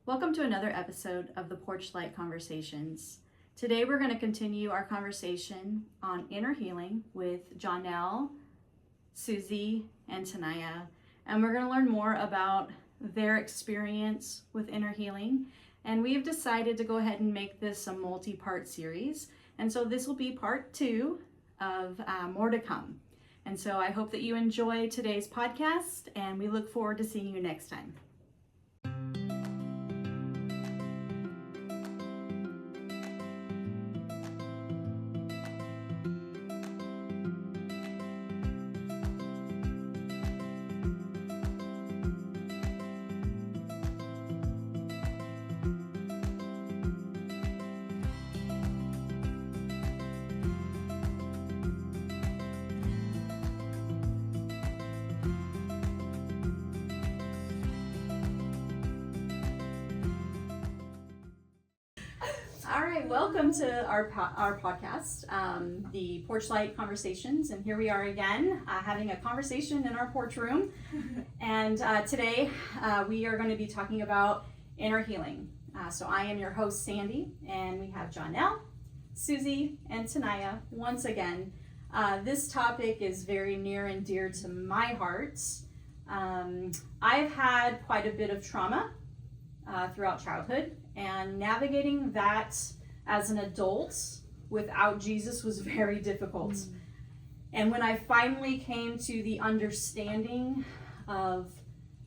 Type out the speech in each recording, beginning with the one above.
Welcome to another episode of the Porchlight Conversations. Today we're going to continue our conversation on inner healing with Jonelle, Susie, and Tanaya. And we're going to learn more about their experience with inner healing. And we've decided to go ahead and make this a multi-part series. And so this will be part 2 of more to come. And so I hope that you enjoy today's podcast, and we look forward to seeing you next time. All right, welcome to our podcast, the Porchlight Conversations, and here we are again having a conversation in our porch room. And today we are going to be talking about inner healing. So I am your host, Sandy, and we have Jonelle, Susie, and Tanaya once again. This topic is very near and dear to my heart. I've had quite a bit of trauma throughout childhood, and navigating that as an adult without Jesus was very difficult. And when I finally came to the understanding of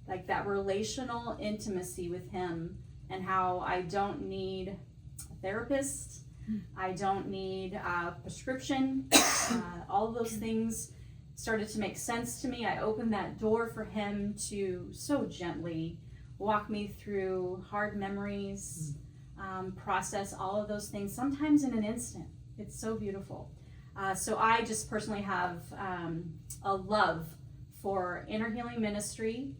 like that relational intimacy with him, and how I don't need a therapist, I don't need a prescription, all of those things started to make sense to me. I opened that door for him to so gently walk me through hard memories, process all of those things, sometimes in an instant. It's so beautiful. So I just personally have a love for inner healing ministry.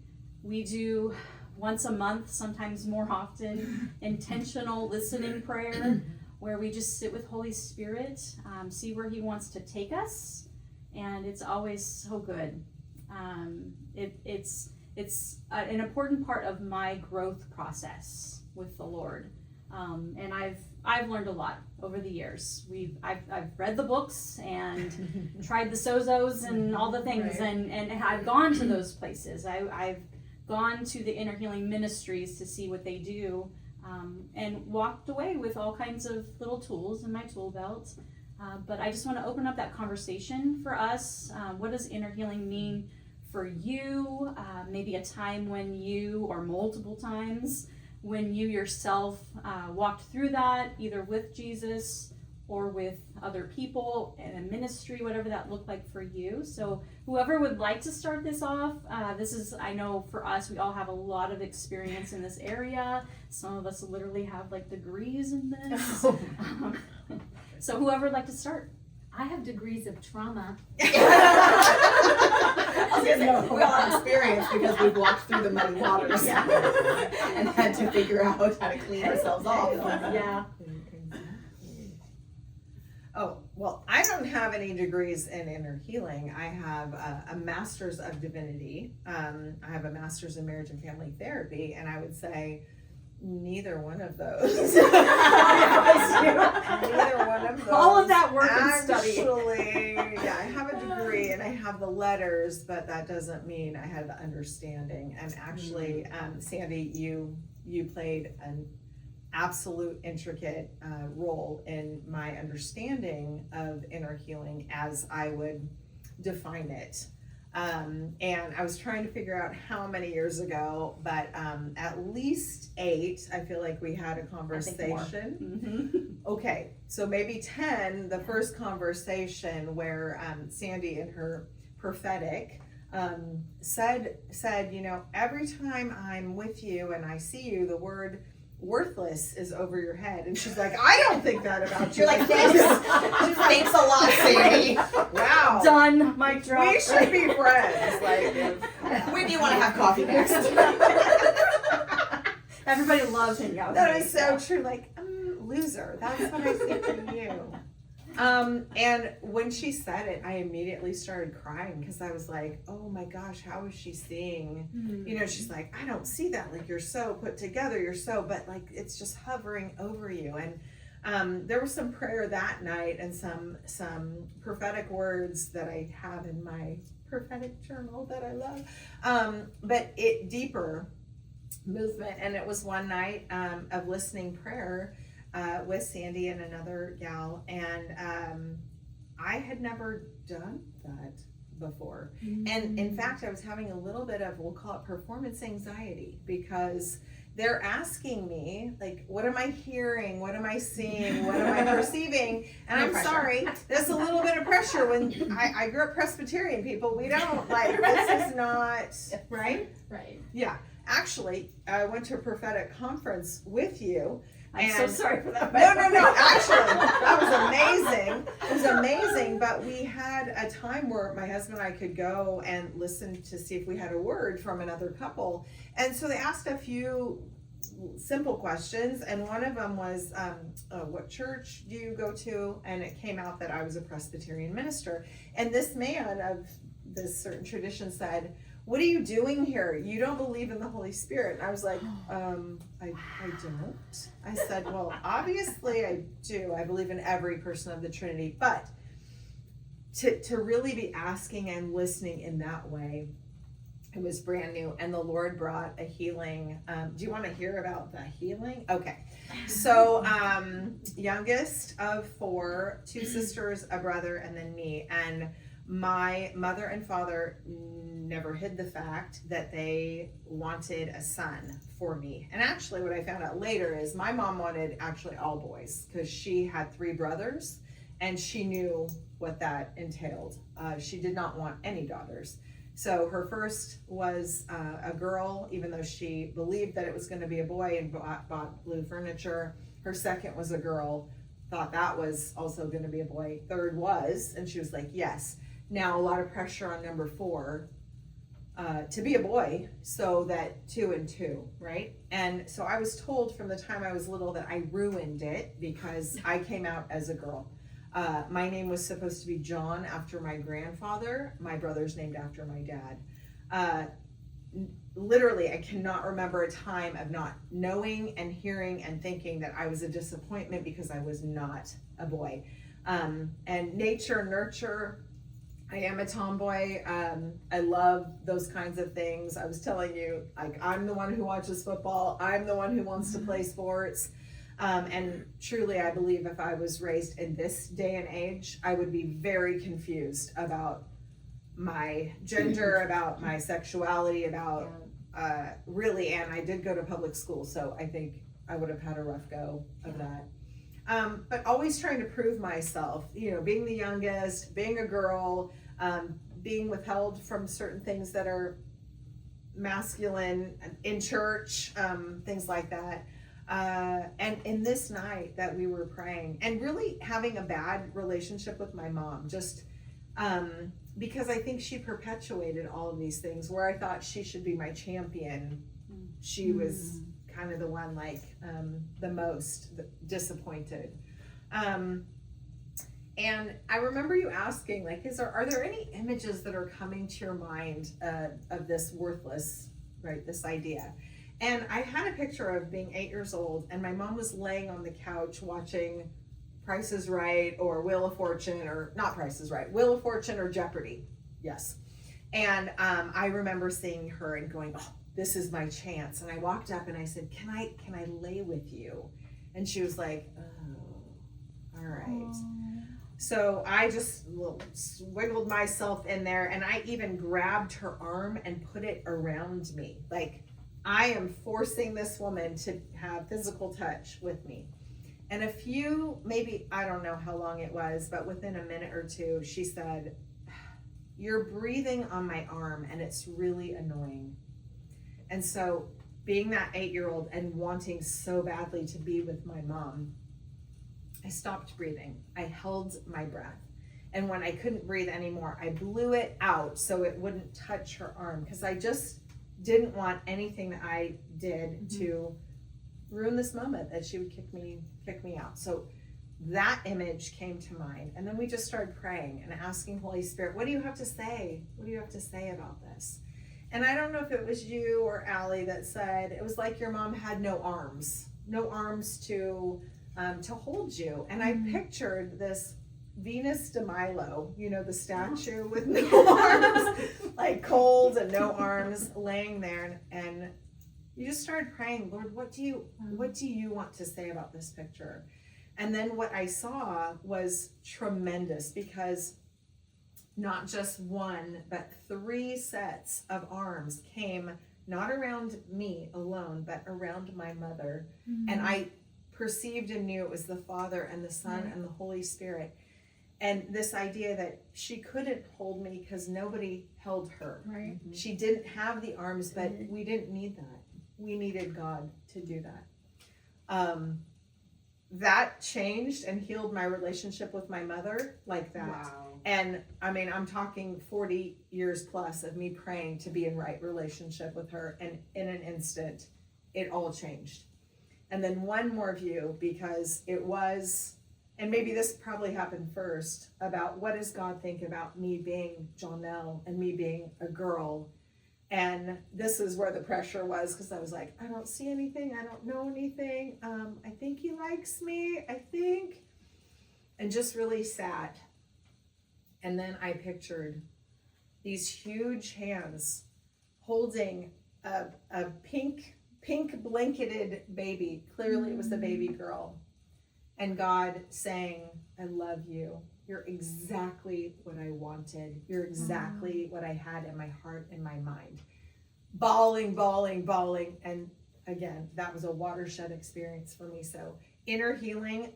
We do once a month, sometimes more often, intentional listening prayer, where we just sit with Holy Spirit, see where he wants to take us, and it's always so good. It's an important part of my growth process with the Lord, and I've learned a lot over the years. I've read the books and tried the sozos and all the things, right. and I've gone to those places. I've gone to the inner healing ministries to see what they do, and walked away with all kinds of little tools in my tool belt. But I just want to open up that conversation for us. What does inner healing mean for you? Maybe a time when you, or multiple times, when you yourself walked through that, either with Jesus or with other people in a ministry, whatever that looked like for you. So whoever would like to start this off, this is, I know for us, we all have a lot of experience in this area. Some of us literally have like degrees in this. So whoever would like to start. I have degrees of trauma. I was gonna say, we all have experience because we've walked through the muddy waters and had to figure out how to clean ourselves off. Yeah. Oh, well, I don't have any degrees in inner healing. I have a master's of divinity. I have a master's in marriage and family therapy, and I would say neither one of those. Neither one of those. All of that work and study. Actually, yeah, I have a degree and I have the letters, but that doesn't mean I have the understanding. And actually, Sandy, you played an absolute intricate role in my understanding of inner healing as I would define it. And I was trying to figure out how many years ago, but at least 8, I feel like we had a conversation. Okay, so maybe 10, the first conversation where Sandy in her prophetic said, you know, every time I'm with you and I see you, the word worthless is over your head. And she's like, I don't think that about you. You're like, thanks a lot, Sandy. Wow. Done. Mic drop. We should be friends. Like, When do you want to have coffee next? Everybody loves hanging out with that me, is so true. Like, loser. That's what I think of you. And when she said it, I immediately started crying because I was like, oh my gosh, how is she seeing? You know, she's like, I don't see that. Like, you're so put together, but like, it's just hovering over you. And there was some prayer that night and some prophetic words that I have in my prophetic journal that I love. But it deeper movement. And it was one night of listening prayer with Sandy and another gal, and I had never done that before. And in fact, I was having a little bit of, we'll call it performance anxiety, because they're asking me, like, what am I hearing? What am I seeing? What am I perceiving? And I'm sorry, there's a little bit of pressure when I grew up Presbyterian, people. We don't, like, this is not, right? Right. Yeah. Actually, I went to a prophetic conference with you. I'm so sorry for that. No. Actually, that was amazing. It was amazing. But we had a time where my husband and I could go and listen to see if we had a word from another couple. And so they asked a few simple questions. And one of them was, what church do you go to? And it came out that I was a Presbyterian minister. And this man of this certain tradition said, what are you doing here? You don't believe in the Holy Spirit. And I was like, I don't. I said, well, obviously I do. I believe in every person of the Trinity. But to really be asking and listening in that way, it was brand new. And the Lord brought a healing. Do you want to hear about the healing? Okay. So youngest of 4, 2 sisters, a brother, and then me. And my mother and father never hid the fact that they wanted a son for me. And actually what I found out later is my mom wanted actually all boys, because she had 3 brothers and she knew what that entailed. She did not want any daughters. So her first was a girl, even though she believed that it was going to be a boy and bought blue furniture. Her second was a girl, thought that was also going to be a boy. Third was, and she was like, yes. Now a lot of pressure on number 4 to be a boy, so that 2 and 2, right? And so I was told from the time I was little that I ruined it because I came out as a girl. My name was supposed to be John after my grandfather. My brother's named after my dad. Literally, I cannot remember a time of not knowing and hearing and thinking that I was a disappointment because I was not a boy. And nature, nurture, I am a tomboy. I love those kinds of things. I was telling you, like, I'm the one who watches football. I'm the one who wants to play sports. And truly, I believe if I was raised in this day and age, I would be very confused about my gender, about my sexuality, about really, and I did go to public school, so I think I would have had a rough go of that. But always trying to prove myself, you know, being the youngest, being a girl, being withheld from certain things that are masculine in church, things like that. And in this night that we were praying and really having a bad relationship with my mom, just because I think she perpetuated all of these things where I thought she should be my champion. She was kind of the one, like, the most disappointed. And I remember you asking, like, are there any images that are coming to your mind of this worthless, right, this idea? And I had a picture of being 8 years old, and my mom was laying on the couch watching Price is Right or Wheel of Fortune, or not Price is Right, Wheel of Fortune or Jeopardy, yes. And I remember seeing her and going, oh, this is my chance. And I walked up and I said, can I lay with you? And she was like, oh, all right. Aww. So I just wiggled myself in there, and I even grabbed her arm and put it around me. Like, I am forcing this woman to have physical touch with me. And a few, maybe, I don't know how long it was, but within a minute or two, she said, you're breathing on my arm and it's really annoying. And so being that 8-year-old and wanting so badly to be with my mom, I stopped breathing. I held my breath. And when I couldn't breathe anymore, I blew it out so it wouldn't touch her arm, because I just didn't want anything that I did to ruin this moment that she would kick me out. So that image came to mind. And then we just started praying and asking Holy Spirit, what do you have to say? What do you have to say about this? And I don't know if it was you or Allie that said, it was like your mom had no arms to hold you. And I pictured this Venus de Milo, you know, the statue with no arms, like cold and no arms, laying there. And you just started praying, Lord, what do you want to say about this picture? And then what I saw was tremendous, because not just one, but 3 sets of arms came not around me alone, but around my mother. And I perceived and knew it was the Father and the Son and the Holy Spirit. And this idea that she couldn't hold me because nobody held her. Right. She didn't have the arms, but we didn't need that. We needed God to do that. That changed and healed my relationship with my mother like that. Wow. And I mean, I'm talking 40 years plus of me praying to be in right relationship with her. And in an instant, it all changed. And then one more view, because it was, and maybe this probably happened first, about what does God think about me being Jonelle and me being a girl. And this is where the pressure was, because I was like, I don't see anything, I don't know anything, I think he likes me, I think, and just really sat. And then I pictured these huge hands holding a pink blanketed baby. Clearly it was the baby girl. And God saying, I love you. You're exactly what I wanted. You're exactly what I had in my heart and my mind. Bawling. And again, that was a watershed experience for me. So inner healing,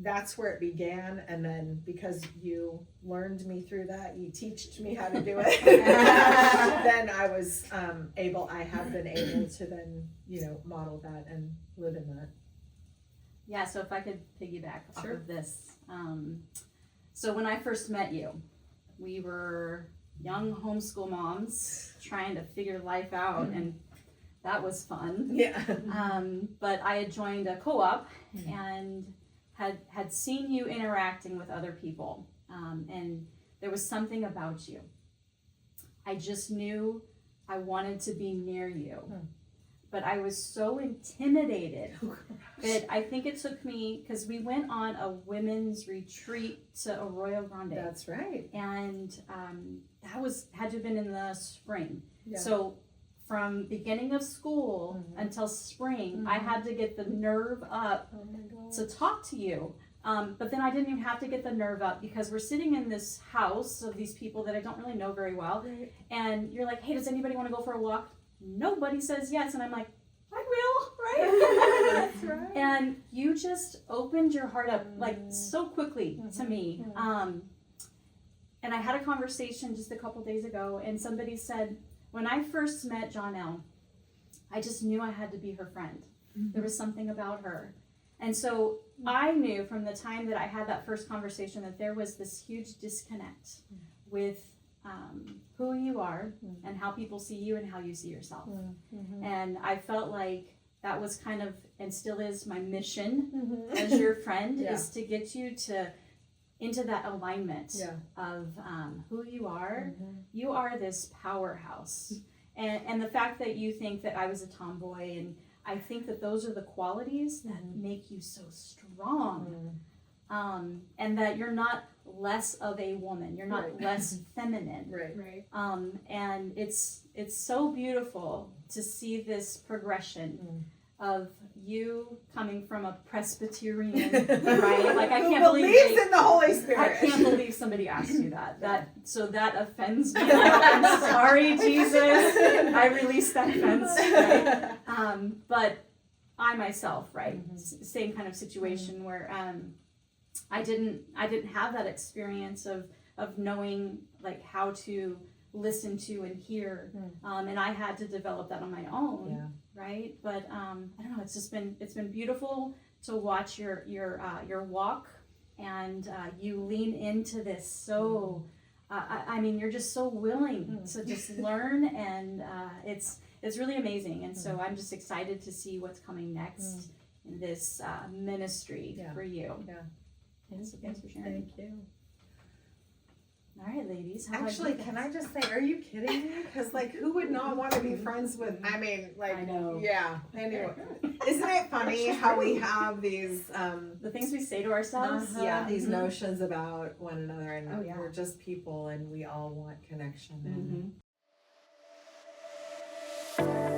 that's where it began. And then because you learned me through that, you teached me how to do it, then I was I have been able to then, model that and live in that. Yeah, so if I could piggyback off Sure. of this. So when I first met you, we were young homeschool moms trying to figure life out, and that was fun. Yeah. But I had joined a co-op and had seen you interacting with other people, and there was something about you. I just knew I wanted to be near you. But I was so intimidated that I think it took me, because we went on a women's retreat to Arroyo Grande. That's right. And that had to have been in the spring. Yeah. So from beginning of school until spring, I had to get the nerve up to talk to you. But then I didn't even have to get the nerve up, because we're sitting in this house of these people that I don't really know very well. Right. And you're like, hey, does anybody want to go for a walk? Nobody says yes, and I'm like, I will, right? That's right. And you just opened your heart up like so quickly to me. And I had a conversation just a couple days ago, and somebody said, when I first met Jonelle, I just knew I had to be her friend. There was something about her. And so I knew from the time that I had that first conversation that there was this huge disconnect with who you are and how people see you and how you see yourself. And I felt like that was kind of, and still is, my mission as your friend, is to get you into that alignment of who you are. You are this powerhouse. And the fact that you think that I was a tomboy, and I think that those are the qualities that make you so strong. And that you're not less of a woman, you're not less feminine. Right. And it's so beautiful to see this progression of you coming from a Presbyterian, right? Like, I can't believes in the Holy Spirit. I can't believe somebody asked you that. That offends me. I'm sorry, Jesus. I released that offense. Right? But I myself, right? Same kind of situation where I didn't have that experience of knowing like how to listen to and hear, and I had to develop that on my own, right? But I don't know. It's been beautiful to watch your walk, and you lean into this so. I mean, you're just so willing to just learn, and it's really amazing. And so I'm just excited to see what's coming next in this ministry Yeah. for you. Yeah. Thanks for sharing. Thank you. All right, ladies. How Actually, about you can guys? I just say, are you kidding me? Because like, who would not want to be friends with? I mean, like, I know. yeah. Anyway, isn't it funny how we have these The things we say to ourselves. yeah, these Mhm. notions about one another, and Oh, yeah. we're just people, and we all want connection. And Mhm.